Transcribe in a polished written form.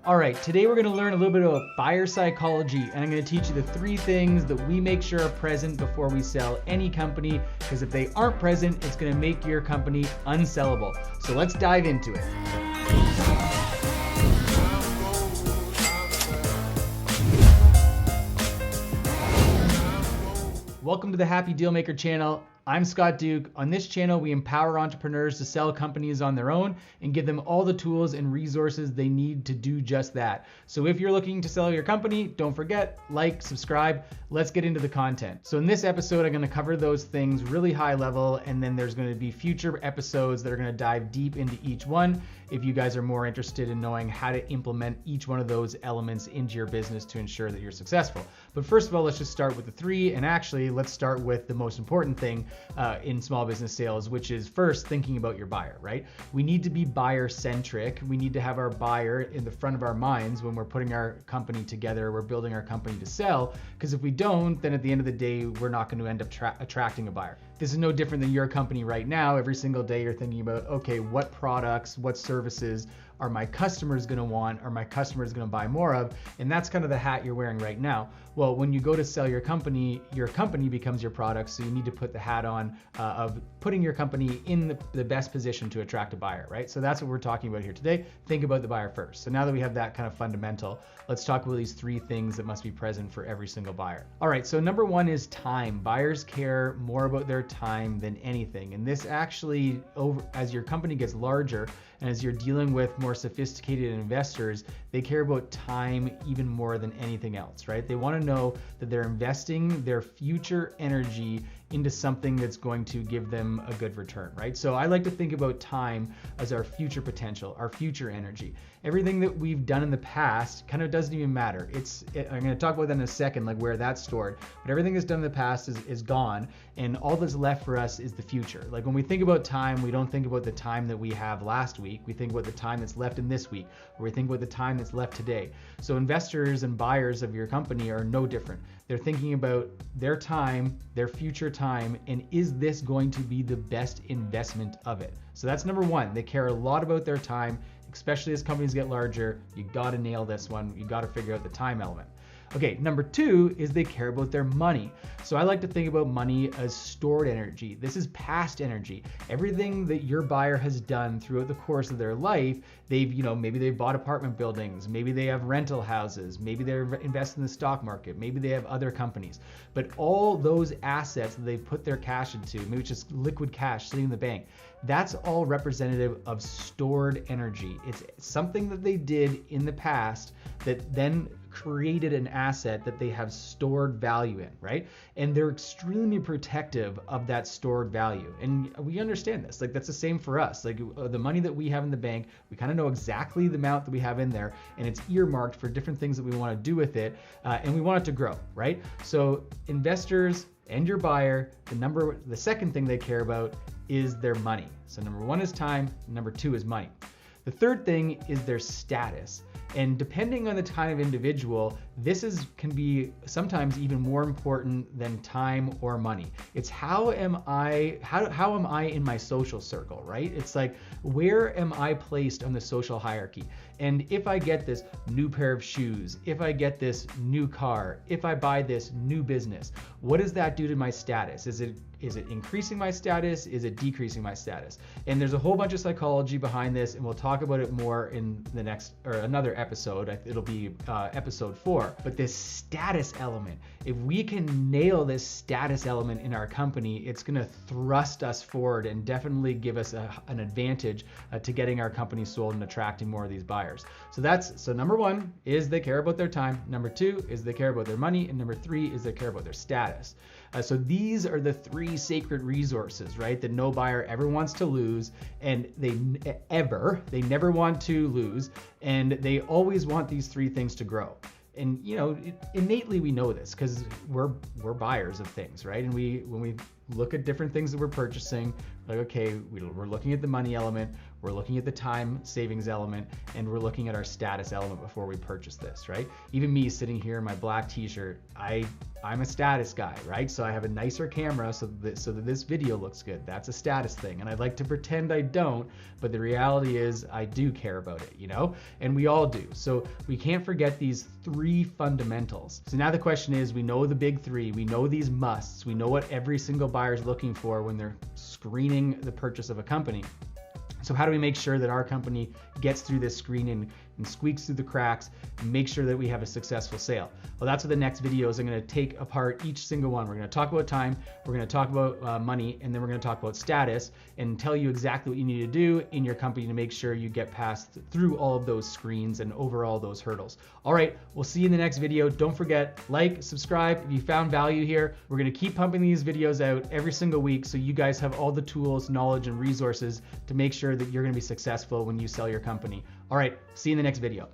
All right, today we're gonna learn a little bit about buyer psychology, and I'm gonna teach you the 3 things that we make sure are present before we sell any company, because if they aren't present, it's gonna make your company unsellable. So let's dive into it. Welcome to the Happy Dealmaker channel. I'm Scott Duke. On this channel, we empower entrepreneurs to sell companies on their own and give them all the tools and resources they need to do just that. So if you're looking to sell your company, don't forget, like, subscribe. Let's get into the content. So in this episode, I'm going to cover those things really high level, and then there's going to be future episodes that are going to dive deep into each one if you guys are more interested in knowing how to implement each one of those elements into your business to ensure that you're successful. But first of all, let's just start with the 3, and actually let's start with the most important thing in small business sales, which is first thinking about your buyer, right? We need to be buyer centric. We need to have our buyer in the front of our minds when we're putting our company together, we're building our company to sell, because if we don't, then at the end of the day, we're not going to end up attracting a buyer. This is no different than your company right now. Every single day you're thinking about, okay, what products, what services are my customers going to want, are my customers going to buy more of? And that's kind of the hat you're wearing right now. Well, when you go to sell your company becomes your product. So you need to put the hat on of putting your company in the best position to attract a buyer, right? So that's what we're talking about here today. Think about the buyer first. So now that we have that kind of fundamental, let's talk about these 3 things that must be present for every single buyer. All right, so number 1 is time. Buyers care more about their time than anything. And this actually, as your company gets larger and as you're dealing with more sophisticated investors, they care about time even more than anything else, right? They want to know that they're investing their future energy into something that's going to give them a good return, right? So I like to think about time as our future potential, our future energy. Everything that we've done in the past kind of doesn't even matter. I'm going to talk about that in a second, like where that's stored, but everything that's done in the past is gone, and all that's left for us is the future. Like when we think about time, we don't think about the time that we have last week. We think about the time that's left in this week, or we think about the time that's left today. So investors and buyers of your company are no different. They're thinking about their time, their future time, and is this going to be the best investment of it? So that's number 1. They care a lot about their time, especially as companies get larger. You got to nail this one. You got to figure out the time element. Okay, number 2 is they care about their money. So I like to think about money as stored energy. This is past energy. Everything that your buyer has done throughout the course of their life, maybe they've bought apartment buildings, maybe they have rental houses, maybe they're invested in the stock market, maybe they have other companies. But all those assets that they've put their cash into, maybe it's just liquid cash sitting in the bank, that's all representative of stored energy. It's something that they did in the past that then created an asset that they have stored value in, right? And they're extremely protective of that stored value. And we understand this. Like that's the same for us. Like the money that we have in the bank, we kind of know exactly the amount that we have in there, and it's earmarked for different things that we want to do with it, and we want it to grow, right? So investors and your buyer, the second thing they care about is their money. So number 1 is time, number 2 is money. The third thing is their status. And depending on the kind of individual, this can be sometimes even more important than time or money. It's how am I in my social circle, right? It's like, where am I placed on the social hierarchy? And if I get this new pair of shoes, if I get this new car, if I buy this new business, what does that do to my status? Is it increasing my status? Is it decreasing my status? And there's a whole bunch of psychology behind this, and we'll talk about it more in the next or another episode. It'll be episode 4. But this status element, if we can nail this status element in our company, it's going to thrust us forward and definitely give us an advantage to getting our company sold and attracting more of these buyers. So number 1 is they care about their time. Number 2 is they care about their money, and number 3 is they care about their status. So these are the 3 sacred resources, right, that no buyer ever wants to lose, and they never want to lose, and they always want these 3 things to grow. And innately we know this because we're buyers of things, right? And when we look at different things that we're purchasing, like, okay, we're looking at the money element, we're looking at the time savings element, and we're looking at our status element before we purchase this, right? Even me sitting here in my black t-shirt, I'm a status guy, right? So I have a nicer camera so that this video looks good. That's a status thing. And I'd like to pretend I don't, but the reality is I do care about it, you know? And we all do. So we can't forget these 3 fundamentals. So now the question is, we know the big 3, we know these musts, we know what every single buyer is looking for when they're screening the purchase of a company. So how do we make sure that our company gets through this screening and squeaks through the cracks and make sure that we have a successful sale? Well, that's what the next video is. I'm going to take apart each single one. We're going to talk about time, we're going to talk about money, and then we're going to talk about status and tell you exactly what you need to do in your company to make sure you get past through all of those screens and over all those hurdles. All right, we'll see you in the next video. Don't forget, like, subscribe if you found value here. We're going to keep pumping these videos out every single week so you guys have all the tools, knowledge, and resources to make sure that you're going to be successful when you sell your company. All right, see you in the next video.